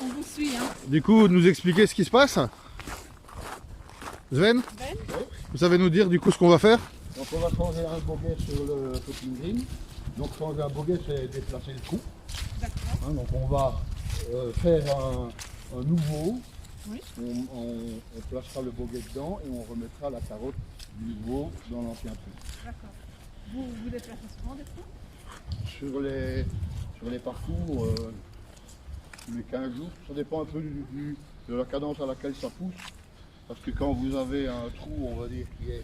On vous suit, hein. Du coup, nous expliquer ce qui se passe. Sven, vous savez nous dire du coup ce qu'on va faire? Donc on va changer un boguet sur le petit green. Donc changer un boguet, c'est déplacer le trou. D'accord. Donc on va faire un nouveau. Oui. On placera le boguet dedans et on remettra la carotte du nouveau dans l'ancien trou. D'accord. Vous déplacez souvent des trous? Sur les parcours, tous les 15 jours, ça dépend un peu de la cadence à laquelle ça pousse. Parce que quand vous avez un trou, on va dire, qui est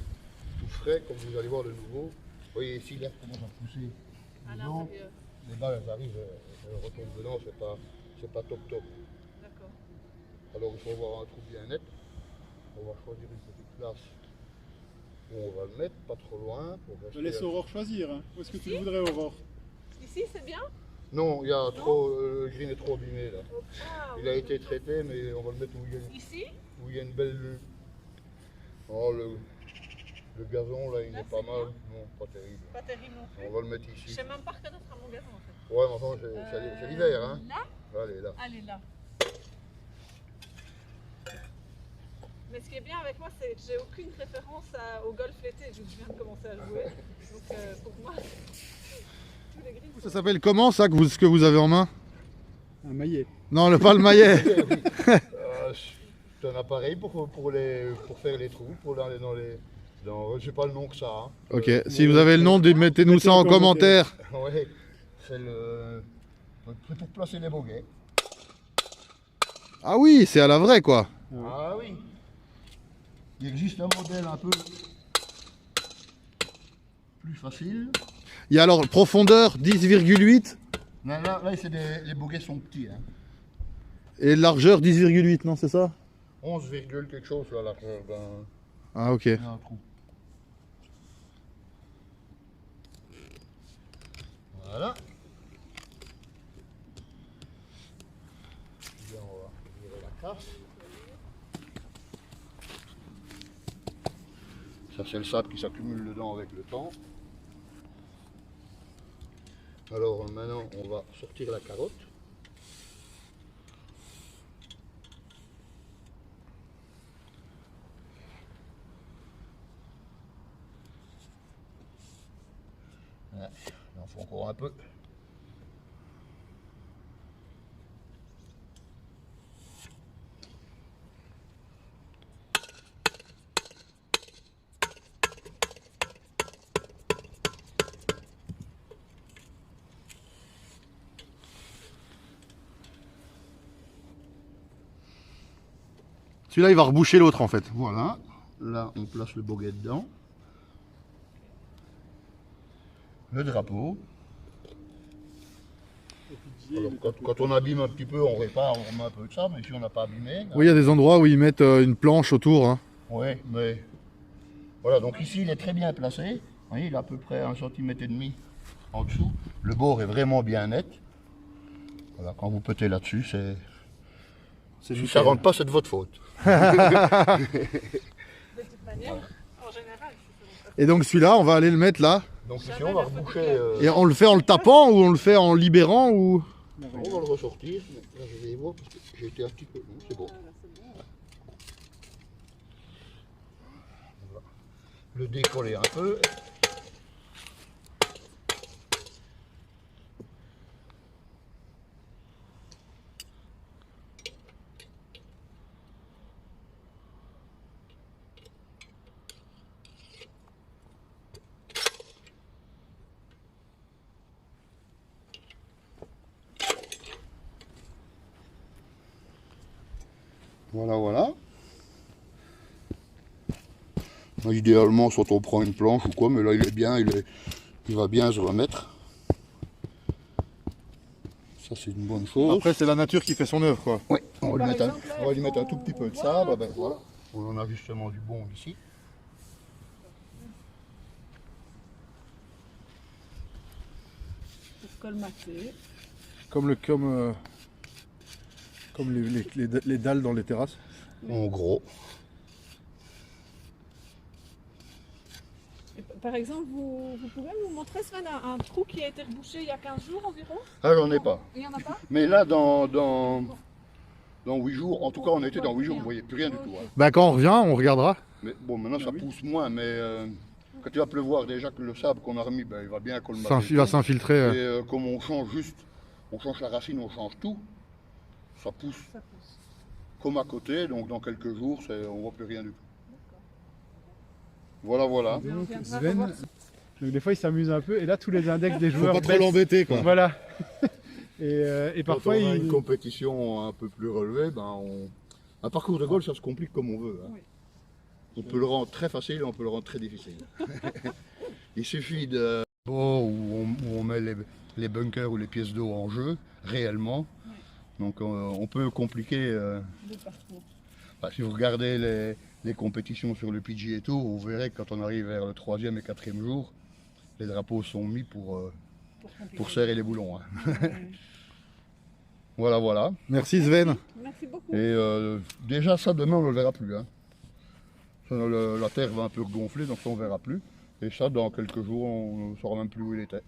tout frais, comme vous allez voir de nouveau, vous voyez ici l'air commence à pousser À dedans, l'intérieur. les balles elles arrivent, elles retombent dedans, c'est pas top top. D'accord. Alors il faut avoir un trou bien net. On va choisir une petite place où on va le mettre, pas trop loin. Pour Je rester... laisse Aurore choisir. Hein. Où est-ce que tu voudrais, Aurore? Ici, c'est bien? Non, il y a trop, le green est trop abîmé là. Ah, Il a été traité, mais on va le mettre Ici? où il y a une belle... Oh, le gazon là, il Là, est pas c'est mal. Non, pas terrible. Pas terrible non plus. On va le mettre Je ici. sais même pas reconnaître un bon gazon en fait. Ouais, mais enfin, c'est l'hiver, hein. Là? Allez, là. Allez, là. Mais ce qui est bien avec moi, c'est que j'ai aucune référence au golf l'été. Je viens de commencer à jouer. Donc pour moi, tous les greens. Ça s'appelle comment ça ce que vous avez en main? Un maillet. Non, pas le maillet. C'est un appareil pour faire les trous, pour aller dans les... je sais pas le nom que ça. Hein. Ok, si vous avez le nom, mettez-nous ça en commentaire. Ouais, c'est pour placer les boguets. Ah oui, c'est à la vraie quoi. Ah oui. Il existe un modèle un peu plus facile. Il y a alors profondeur 10,8 Là les boguets sont petits. Hein. et largeur 10,8, non c'est ça? 11, quelque chose la largeur d'un Ah ok. trou. Voilà. Bien, on va virer la casse. Ça c'est le sable qui s'accumule dedans avec le temps. Alors maintenant on va sortir la carotte. Ouais, il en faut encore un peu. Celui-là il va reboucher l'autre en fait. Voilà, là on place le boguet dedans. Le drapeau. Alors, quand on abîme un petit peu, on répare, on remet un peu de ça, mais si on n'a pas abîmé... Oui, il y a des endroits où ils mettent une planche autour. Hein. Oui, mais... Voilà, donc ici il est très bien placé. Vous voyez, il est à peu près 1,5 cm en dessous. Le bord est vraiment bien net. Voilà, quand vous petez là-dessus, c'est... Si ça ne rentre pas, c'est de votre faute. De toute manière, en général, Et donc celui-là, on va aller le mettre là. Donc ici on va reboucher... Et on le fait en le tapant ou on le fait en libérant ou... On va le ressortir. Là, je vais y voir parce que j'ai été un petit peu... Non, c'est bon. Voilà. Le décoller un peu. Voilà, voilà. Là, idéalement, soit on prend une planche ou quoi, mais là il est bien, il va bien se remettre. Ça c'est une bonne chose. Après c'est la nature qui fait son œuvre quoi. Oui, on va, exemple, on va lui mettre un tout petit peu de sable. Ben, voilà. On en a justement du bon ici. pour colmater. Comme les dalles dans les terrasses. En gros. Et par exemple, vous pouvez nous montrer, Sven, un trou qui a été rebouché il y a 15 jours environ? Ah, j'en ai pas. Il n'y en a pas? Mais là, dans dans 8 jours, en tout cas en été, dans 8 jours, vous ne voyez plus rien du tout. Hein. Bah quand on revient, on regardera. Mais bon, maintenant ça oui. pousse moins, mais quand il va pleuvoir, déjà que le sable qu'on a remis, ben, il va bien colmater. Il va s'infiltrer. Et comme on change on change la racine, on change tout, ça pousse Ça pousse. comme à côté, donc dans quelques jours, on ne voit plus rien du tout. Voilà, voilà. Mais on Donc, viendra Sven, revoir. donc des fois il s'amuse un peu et là tous les index des Faut joueurs pas trop baissent. l'embêter quoi. Voilà. Et parfois Quand on a il... une compétition un peu plus relevée, un parcours de golf, ça se complique comme on veut. Hein. Oui. On peut le rendre très facile, on peut le rendre très difficile. Il suffit de où on met les bunkers ou les pièces d'eau en jeu, réellement. Oui. Donc on peut compliquer. Le parcours. Si vous regardez les compétitions sur le PGA Tour, vous verrez que quand on arrive vers le 3e et 4e jour, les drapeaux sont mis pour compliquer. serrer les boulons. Hein. Ouais. Voilà, voilà. Merci Sven. Merci beaucoup. Et déjà ça, demain, on ne le verra plus. Hein. Ça, la terre va un peu gonfler, donc ça, on ne verra plus. Et ça, dans quelques jours, on ne saura même plus où il était.